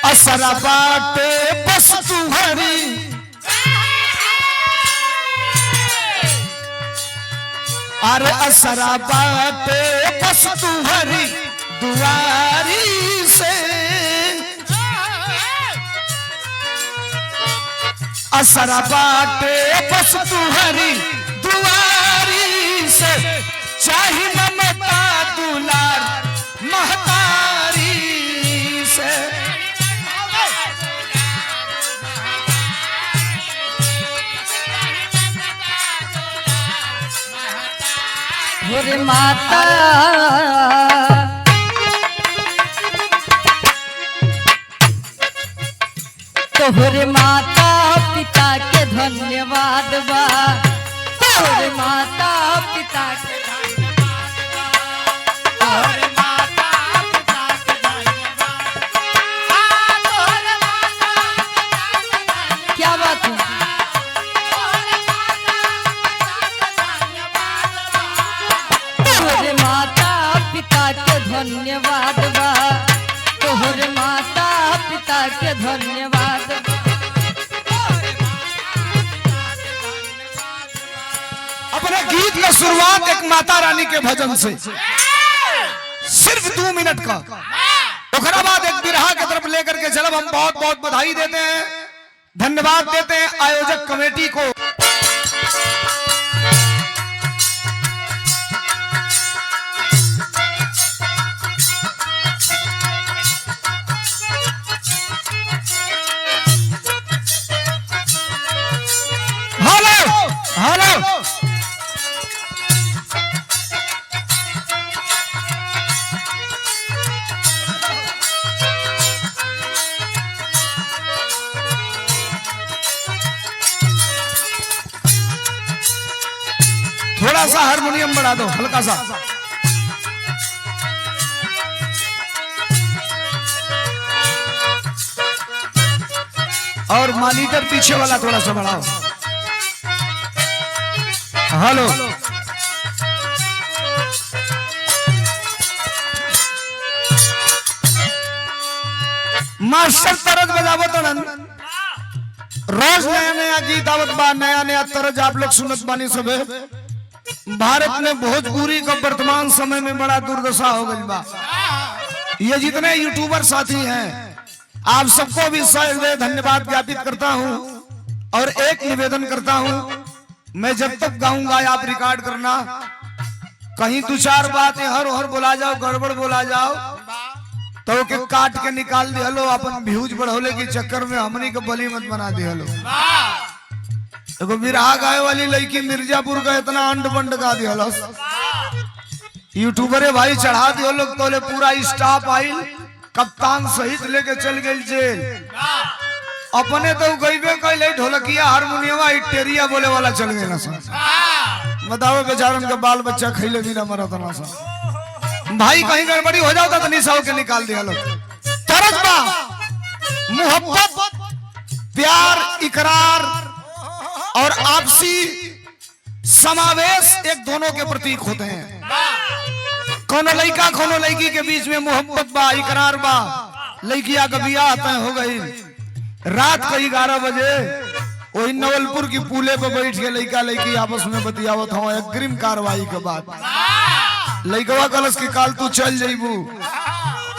असरा बाटे बस तुम्हारी अरे असरा बाटे बस तुम्हारी दुआरी से असरा बाटे बस तुम्हारी दुआरी से चाहे ममता दुलार महतारी से तोहरे माता तोहरे माता पिता के धन्यवाद बा तोहरे माता पिता के क्या बात है तोहरे माता पिता के धन्यवाद बा तोहरे माता पिता के धन्यवाद अपने गीत का शुरुआत एक माता रानी के भजन से सिर्फ 2 मिनट का ओकरा बाद एक बिरहा की तरफ लेकर के चलब। हम बहुत बहुत बधाई देते हैं, धन्यवाद देते हैं आयोजक कमेटी को। हेलो हेलो थोड़ा सा हारमोनियम बढ़ा दो, हल्का सा। और मॉनिटर पीछे वाला थोड़ा सा बढ़ाओ। हेलो मास्टर तरज बजावो तो रोज नया नया गीत आवत बा, नया नया तरज आप लोग सुनत बानी सबे। भारत में भोजपुरी का वर्तमान समय में बड़ा दुर्दशा हो गई बा। ये जितने यूट्यूबर साथी हैं आप सबको भी धन्यवाद ज्ञापित करता हूं और एक निवेदन करता हूं, मैं जब तक गाऊंगा आप रिकॉर्ड करना। कहीं 2-4 बातें हर हर बोला जाओ, गड़बड़ बोला जाओ तो के काट के निकाल दिया लो। अपन व्यूज बढ़ोले के चक्कर में हमनी को बली मत बना दिया लो। देखो बिरहा गाय वाली लड़की मिर्जापुर का इतना अंड बंड गा दिया लो। यूट्यूबर भाई चढ़ा दिया लोग तो पूरा स्टाफ आई, कप्तान सहित लेके चल गई जेल। अपने तो गईबे कैले ढोलकिया हारमोनियम टेरिया बोले वाला चल गए ना। बताओ बेचारन के बाल बच्चा खैले भी ना मरत ना सा। भाई कहीं गड़बड़ी हो जाता तो निशा के निकाल दिया लोग। तरस बा मोहब्बत, प्यार, इकरार और आपसी समावेश एक दोनों के प्रतीक होते हैं। कोनो लड़का कोनो लड़की के बीच में मोहब्बत बा, इकरार बा। लड़किया का बियाह तय हो गई रात को 11 बजे वही नवलपुर की पुले पे बैठ के लड़का लड़की आपस में बतियावत हो। अग्रिम कार्रवाई के बाद लड़कवा कलश की काल तू चल जाइबू।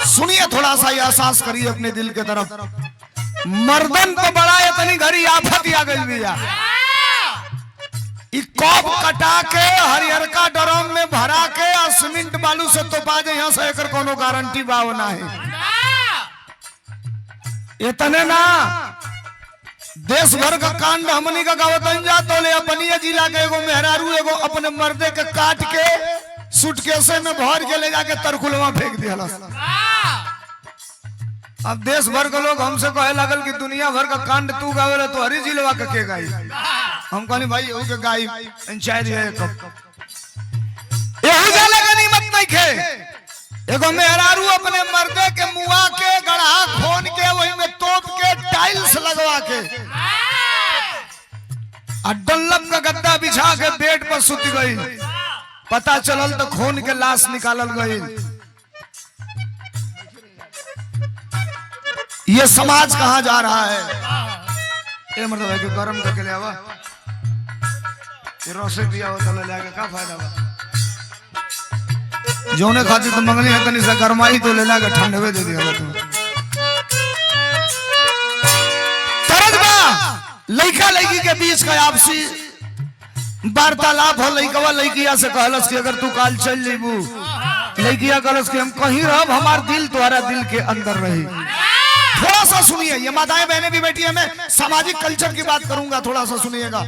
सुनिए थोड़ा सा एहसास करिए अपने दिल के तरफ। मर्दन को बड़ा इतनी घड़ी आफत आ गई भैया। कॉप कटा के हरिहर का ड्रम में भरा के और सीमेंट बालू से तो बाजे यहाँ से एकर कोनो गारंटी बावना है। इतने ना देश भर का कांड हमनी का गावतन जा तो ले अपनी जिला के एगो मेहरारू एगो अपने मर्दे के काट के सूटकेसे में भर के ले जाके तरकुलवा फेंक दिया। अब देश भर के लोग हमसे कहे लगल कि दुनिया भर का कांड तू गावे तो हरी जिलवा के गाई। हम कहनी भाई यहू के गाई पंचायत है यहू जाला गनीमत नहीं खे। एगो मेहरारू अपने मर्दे के मुआ के गढ़ा खोन के वही में तोप के टाइल्स लगवा के डल्लम का गद्दा बिछा के बेड पर सुत गई। पता चलल तो खून के लाश निकालल गई। ये समाज कहाँ जा रहा है? ये मतलब है कि गरम करके ले आवा, ये रोसे पिया हो तो ले आके का फायदा बा? जोने खाती तो मंगली है तनी सा गरमाई तो ले लाके ठंडवे दे दिया तुम। तरज बा लइका लइकी के बीच का आपसी वार्तालाप हो। लइकवा लइकिया से कहलस कि अगर तू काल चल जेबू, लइकिया कहलस कि हम कहीं रहब, हमार दिल तुम्हारा दिल के अंदर रही। थोड़ा सा सुनिए, ये माताएं बहनें भी बैठी है, मैं सामाजिक कल्चर की बात करूंगा, थोड़ा सा सुनिएगा।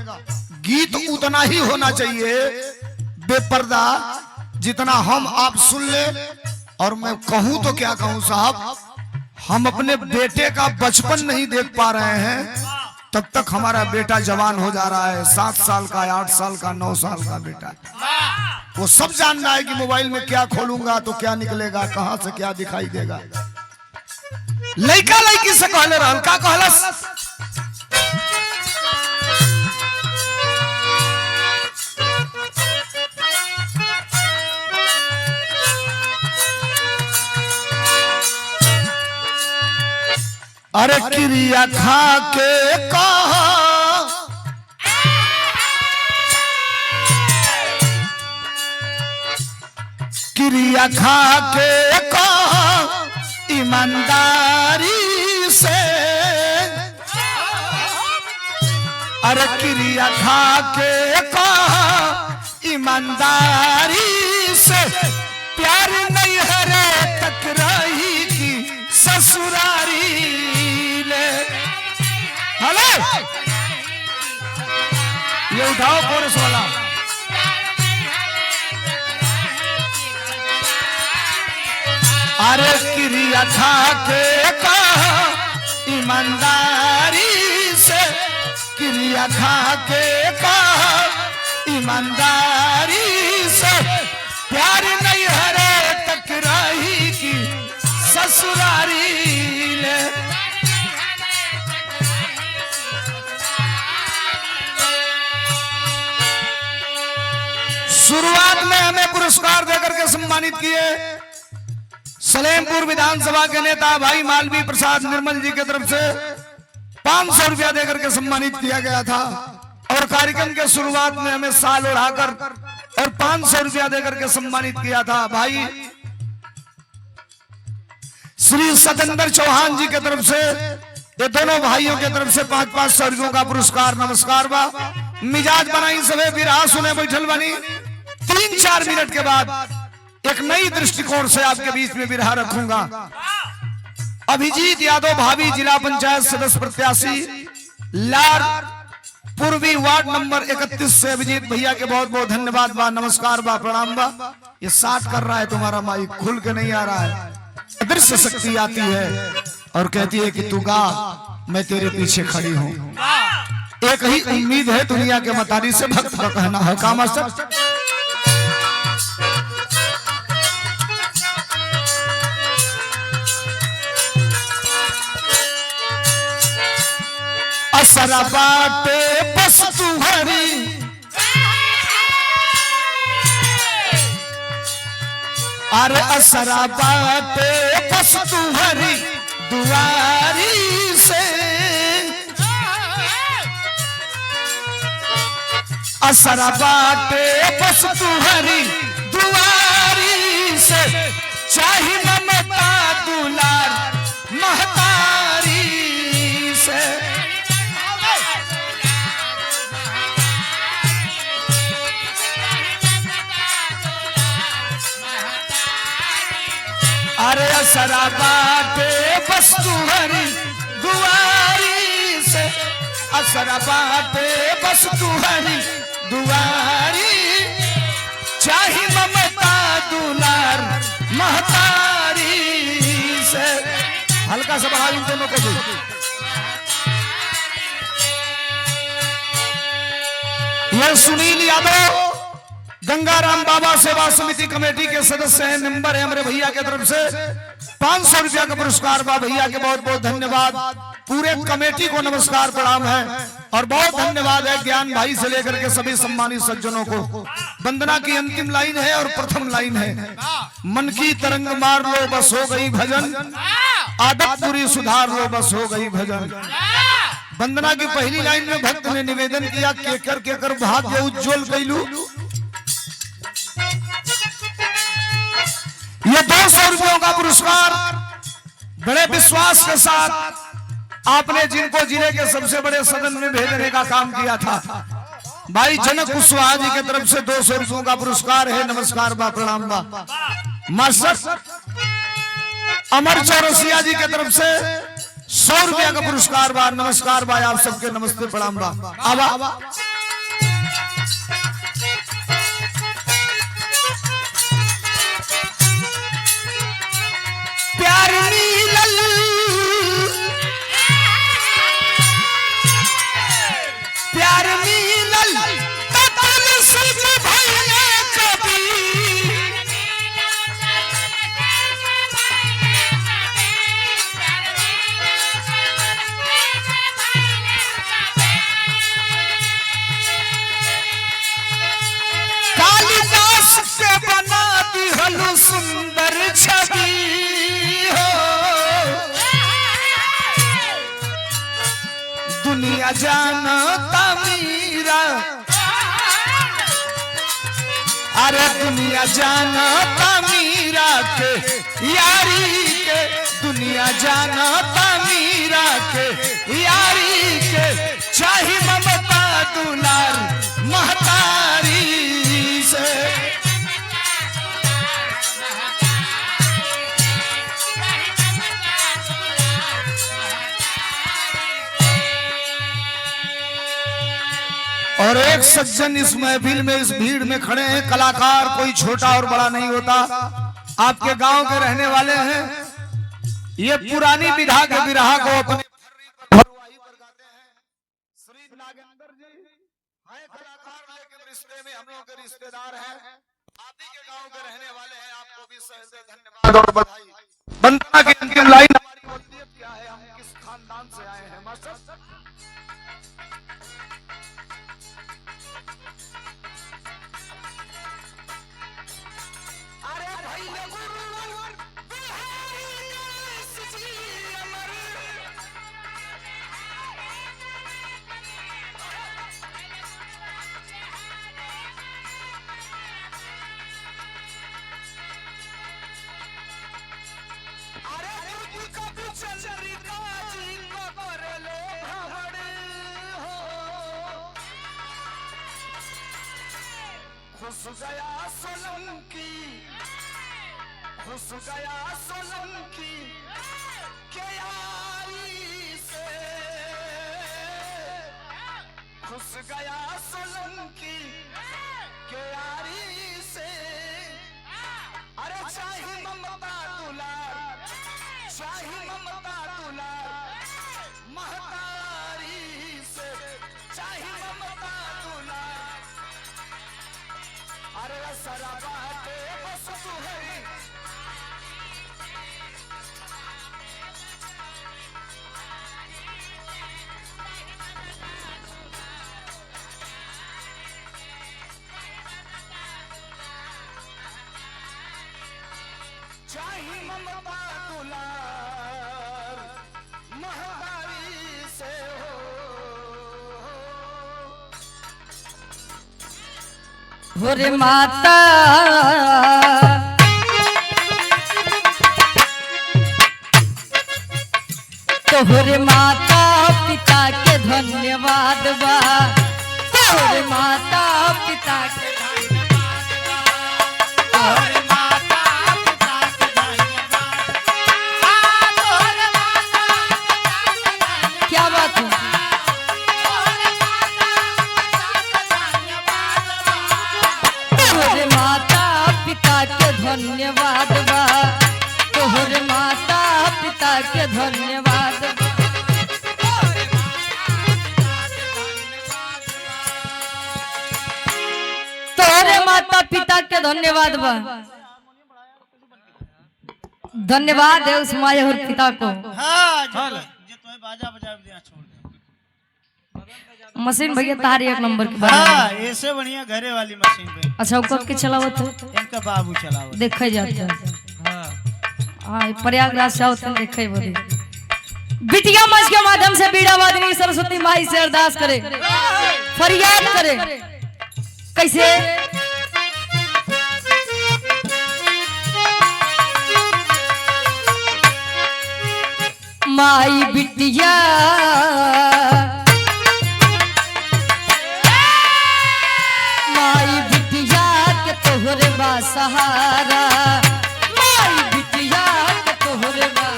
गीत उतना ही होना चाहिए बेपर्दा जितना हम आप सुन ले। और मैं कहूं तो क्या कहूं साहब, हम अपने बेटे का बचपन नहीं देख पा रहे हैं, तब तक हमारा बेटा जवान हो जा रहा है। 7 साल का, 8 साल का, 9 साल का बेटा, वो सब जान रहा है कि मोबाइल में क्या खोलूंगा तो क्या निकलेगा, कहां से क्या दिखाई देगा। लइका लइकी से कहले रहल का कहलस, अरे क्रिया खा के कहा क्रिया खा के कहा ईमानदारी से, अरे क्रिया खा के कहा ईमानदारी से, प्यार नहीं हरे तक रही की ससुरारी ले। हेलो ये उठाओ कोरस वाला। अरे क्रिया खा के कहा ईमानदारी से, क्रिया खा के कहा ईमानदारी से, प्यार नहीं हरे तक रही की ससुरारी ले। शुरुआत में हमें पुरस्कार देकर के सम्मानित किए सलेमपुर विधानसभा के नेता भाई मालवी प्रसाद निर्मल जी की तरफ से 500 रुपया देकर के सम्मानित किया गया था। और कार्यक्रम के शुरुआत में हमें साल उड़ाकर और 500 रुपया देकर के सम्मानित किया था भाई श्री सतेंद्र चौहान जी की तरफ से। ये दोनों भाइयों की तरफ से 500 रुपयों का पुरस्कार। नमस्कार बा मिजाज बनाई सभी विराह सुने बैठल बनी। 3-4 मिनट के बाद एक नई दृष्टिकोण से आपके बीच में विरहा रखूंगा। अभिजीत यादव भाभी जिला पंचायत सदस्य प्रत्याशी लार पूर्वी वार्ड नंबर 31 से अभिजीत भैया के बहुत बहुत धन्यवाद बा, नमस्कार बा, प्रणाम बा। ये 60 कर रहा है तुम्हारा माइक खुल के नहीं आ रहा है। दृश्य शक्ति आती है और कहती है कि तू गा, मैं तेरे पीछे खड़ी हूँ। एक ही उम्मीद है दुनिया के मतारी से, भक्त का कहना है का मास्टर। असरा बाटे बस तुम्हारी, अरे असरा बाटे बस तुम्हारी दुआरी से, असरा बाटे बस तुम्हारी दुआरी से, चाहे ममता दुलार महतारी से। अरे असरा बाटे बस तुम्हारी दुआरी से, असरा बाटे बस तुम्हारी दुआरी, चाहे ममता दुलार महतारी से। हल्का सा बढ़ा इन दोनों को भी। यह सुनील यादव गंगाराम बाबा सेवा समिति कमेटी के सदस्य हैं, मेंबर है हमारे भैया के तरफ से 500 रुपया का पुरस्कार बा। भैया के बहुत बहुत धन्यवाद। पूरे कमेटी को नमस्कार प्रणाम है और बहुत धन्यवाद है ज्ञान भाई से लेकर के सभी सम्मानित सज्जनों को। वंदना की अंतिम लाइन है और प्रथम लाइन है, मन की तरंग मार लो बस हो गई भजन, आदत पूरी सुधार लो बस हो गई भजन। वंदना की पहली लाइन में भक्त ने निवेदन किया, केकर केकर भाग्य उज्जवल कैलू। ये 200 रुपयों का पुरस्कार बड़े विश्वास के साथ आपने जिनको जिले के सबसे बड़े सदन में भेजने का काम किया था, भाई जनक कुशवाहा जी की तरफ से 200 रुपयों का पुरस्कार है। नमस्कार बा, प्रणाम बा। मास्टर अमर चौरसिया जी की तरफ से 100 रुपया का पुरस्कार बा। नमस्कार बा, आप सबके नमस्ते प्रणाम बा। आवा प्यार नीलल प्यार नीलल ततल सज भइले कभी, कालिदास के बना दिहलु सुंदर छवि हो, दुनिया जानता मीरा, अरे दुनिया जानता मीरा के यारी के, दुनिया जानता मीरा के यारी के, चाहे ममता दुलार महतारी से। और एक सज्जन इस महफिल में, इस भीड़ में खड़े हैं। कलाकार कोई छोटा और बड़ा नहीं होता, आपके गांव के रहने वाले हैं। ये पुरानी विधा के विरहा को अपने गाते हैं। श्री नागेंद्र जी हैं कलाकार, लेकिन रिश्ते में हम लोग के रिश्तेदार हैं, आप ही के गांव के रहने वाले हैं। आपको भी सहर्ष धन्यवाद और बधाई। वंदना की अंतिम लाइन हमारी वसीयत क्या है, हम किस खानदान से आए हैं मास्टर। खुश गया सोलंकी, खुश गया सोलंकी के यारी से, खुश गया सोलंकी के यारी से। अरे चाहे ममता दुलार, चाहे ममता दुलार महतारी से, चाहे ममता दुलार। अरे सरा बाटे बस तू है, चाहे ममता दुलार महतारी से हो। भोरे माता तोहरे माता पिता के धन्यवाद बा, तोहरे माता पिता के धन्यवाद बा, तोहरे माता पिता के धन्यवाद बा, तोहरे माता क्या बात है। तोहरे माता पिता के धन्यवाद बा, तोहरे माता पिता के धन्यवाद बा। तोहरे माता पिता के धन्यवाद बा। धन्यवाद है उस माया और पिता को। मशीन भैया तारी एक नंबर की। हाँ, ऐसे बढ़िया घरे वाली मशीन पे अच्छा वो कब के चलावत है? इनका बाबू चलावत। देखे जाते हैं। हाँ प्रयागराज से होते हैं देखे बोले। बिटिया मंच के माध्यम से बीड़ा वादनी सरस्वती माई से अरदास करे, फरियाद करे। कैसे? माई बिटिया माई बिटिया के तोहरे बा सहारा, माई बिटिया के तोहरे बा।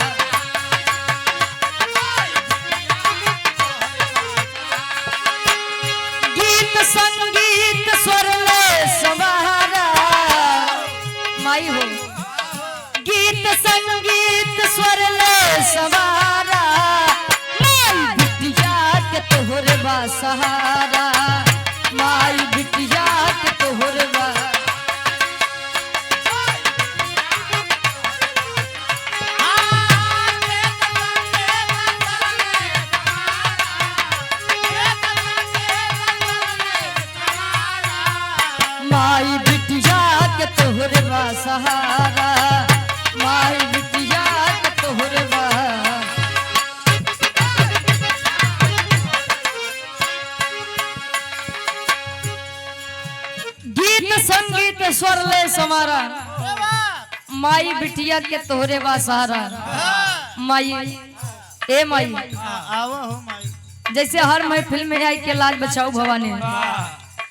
गीत संगीत स्वर में सवारा माई हो, गीत संगीत स्वर में सवारा, माई बिटिया के तोहरे बा सहारा, माई बिटिया के तोहरे बा। माई बिटिया के तोहरे बा सहारा, माई बिटिया के तोहरे बा। गीत संगीत स्वर ले समारा, माई बिटिया के तोहरे बा सहारा। माई ए माई आवा हो माई। जैसे हर महफिल में आई के लाज बचाओ भवानी,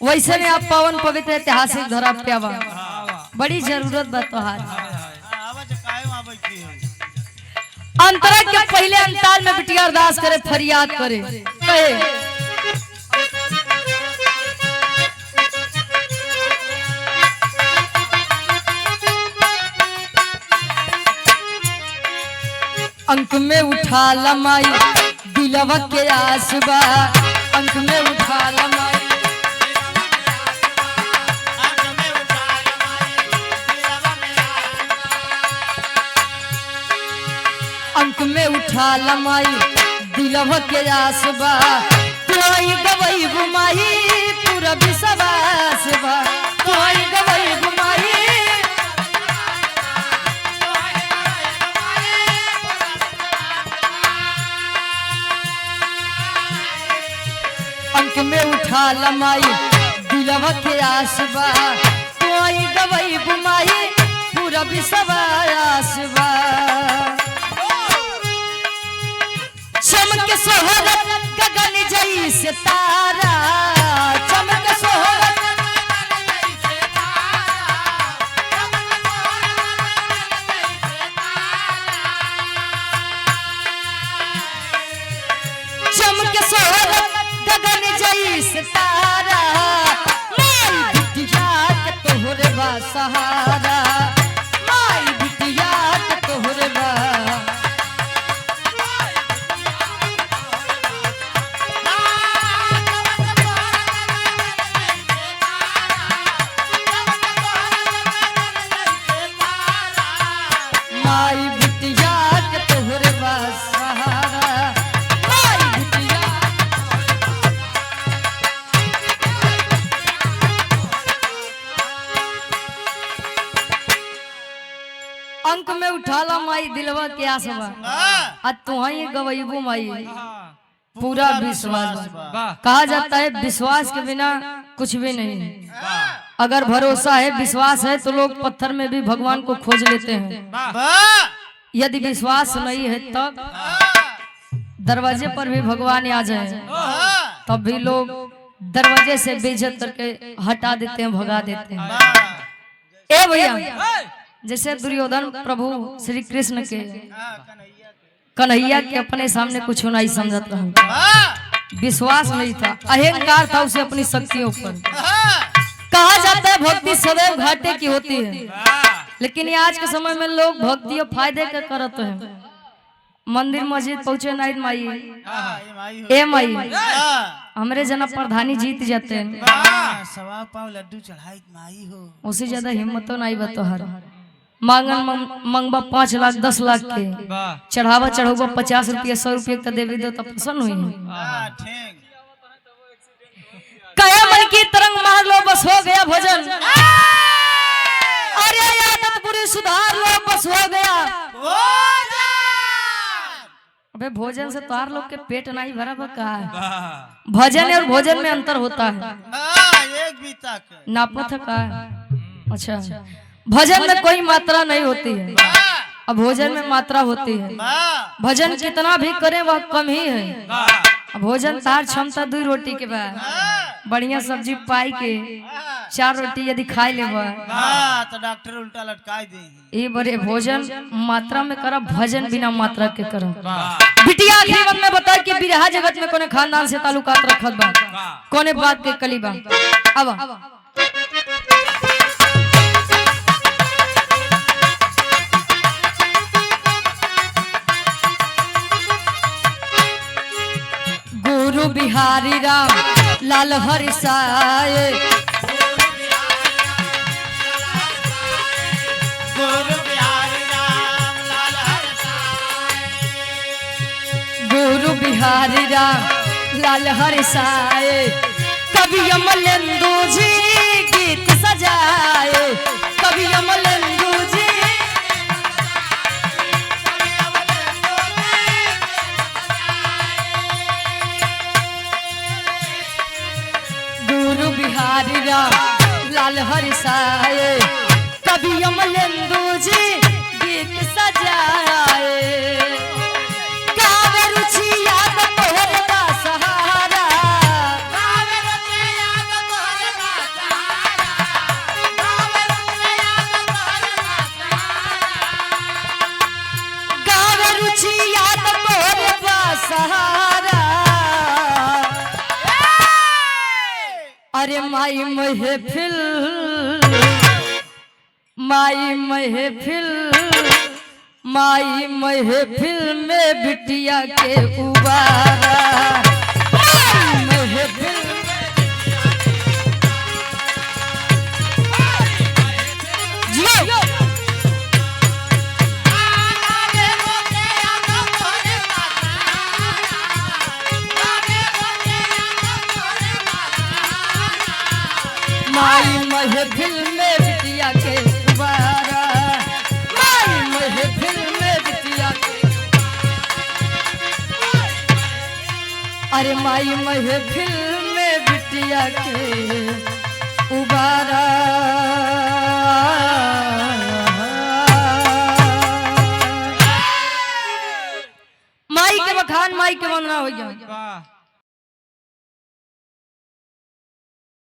वैसे में आप पावन पवित्र ऐतिहासिक धरा पे आवा। बड़ी जरूरत बा तोहार। अंतरा के पहले अंताल में बिटिया अरदास करे, फरियाद करे। कहे अंक में उठा लमाई दिलवा के आसबा, अंक में उठा लमाई। अंक में उठा लमाई दिलवा के आसबा, तुआई गवई गुमाई पूरा विश्वास बा, तुआई गवई गुमाई। अंक में उठा लमाई दिलवा के आसबा, तुआई गवई गुमाई पूरा विश्वास बा। चमक सोहरत गगन जैसे तारा, चमक सोहरत चमक सोहरत गगन जैसे तारा, माई बिटिया के तोहरे बा सहारा, माई बिटिया के तोहरे बा। माई बिटिया के तोहरे बा सहारा, माई बिटिया। अंक में उठाला माई दिलवा के आसबा, आज तुहाई गवैबू माई पूरा विश्वास बा। कहा जाता है विश्वास के बिना कुछ भी नहीं है। अगर भरोसा है विश्वास है तो लोग पत्थर में भी भगवान को खोज लेते हैं। यदि विश्वास नहीं है तब दरवाजे पर भी भगवान आ जाए तब भी लोग दरवाजे से बेइज्जत करके हटा देते हैं, भगा देते हैं। ए भैया जैसे दुर्योधन प्रभु श्री कृष्ण के कन्हैया के अपने सामने कुछ नहीं समझत रहा, विश्वास नहीं था, अहंकार था उसे अपनी शक्तियों पर। कहा जाता है भक्ति सदैव घाटे की होती है, लेकिन आज के समय में लोग भक्ति और फायदे का करते हैं। मंदिर मस्जिद पहुंचे नहीं माई, ए माई हमरे जना प्रधानी जीत जाते हैं, सवा पाव लड्डू चढ़ाई माई हो, उससे ज्यादा हिम्मत तो नहीं बतोहर। मांगन मंगबा 5 लाख 10 लाख के, चढ़ावा चढ़ावा 50 रुपया 100 रुपया तो देवी दो तो प्रसन्न हुई। कहे मन की तरंग मार लो बस हो गया भोजन। अरे आदत बुरी सुधार लो बस हो गया। अबे भोजन से तार लोग के पेट नहीं भरा का है। भजन और भोजन में अंतर होता है। एक भी तक नापत है का है? अच्छा, भजन में कोई मात्रा नहीं होती है और भोजन में मात्रा होती है। भजन कितना भी करें वह कम ही है। भोजन तार क्षमता 2 रोटी के बाद बढ़िया सब्जी पाई के 4 रोटी यदि खाई ले तो डॉक्टर उल्टा लटकाई दे। ये बड़े भोजन मात्रा में करा, भजन बिना मात्रा के करो। बिटिया आखिरी वक्त में बता कि बिरहा जगत में कोने खानदान से ताल्लुकात रखत बा, कोने बात के कलीबा। अब गुरु बिहारी राम लाल हरि साए, गुरु बिहारी राम लाल हरि साए, गुरु बिहारी राम लाल हरि साए। कभी अमलेंदु जी गीत सजाए, कभी अमलेंदु जी गुरु बिहारी राम लाल हरि साए। कभी अमलेंदु जी गीत सजाए। कावे रुचि याद तोहरे का सहारा, कावे रुचि याद तोहरे का सहारा, कावे रुचि याद तोहरे का सहारा, कावे रुचि याद तोहरे का सहारा। अरे माई महफिल, माई महफिल, माई महफिल में बिटिया के उबारा। माई महफिल जियो कावे रुचि याद तोहरे का सहारा, कावे रुचि याद तोहरे का सहारा, माई महफिल में बिटिया के उबारा। माई महफिल में बिटिया के, अरे माई महफिल में बिटिया के उबारा। माई के बखान, माई के वंदना हो गया।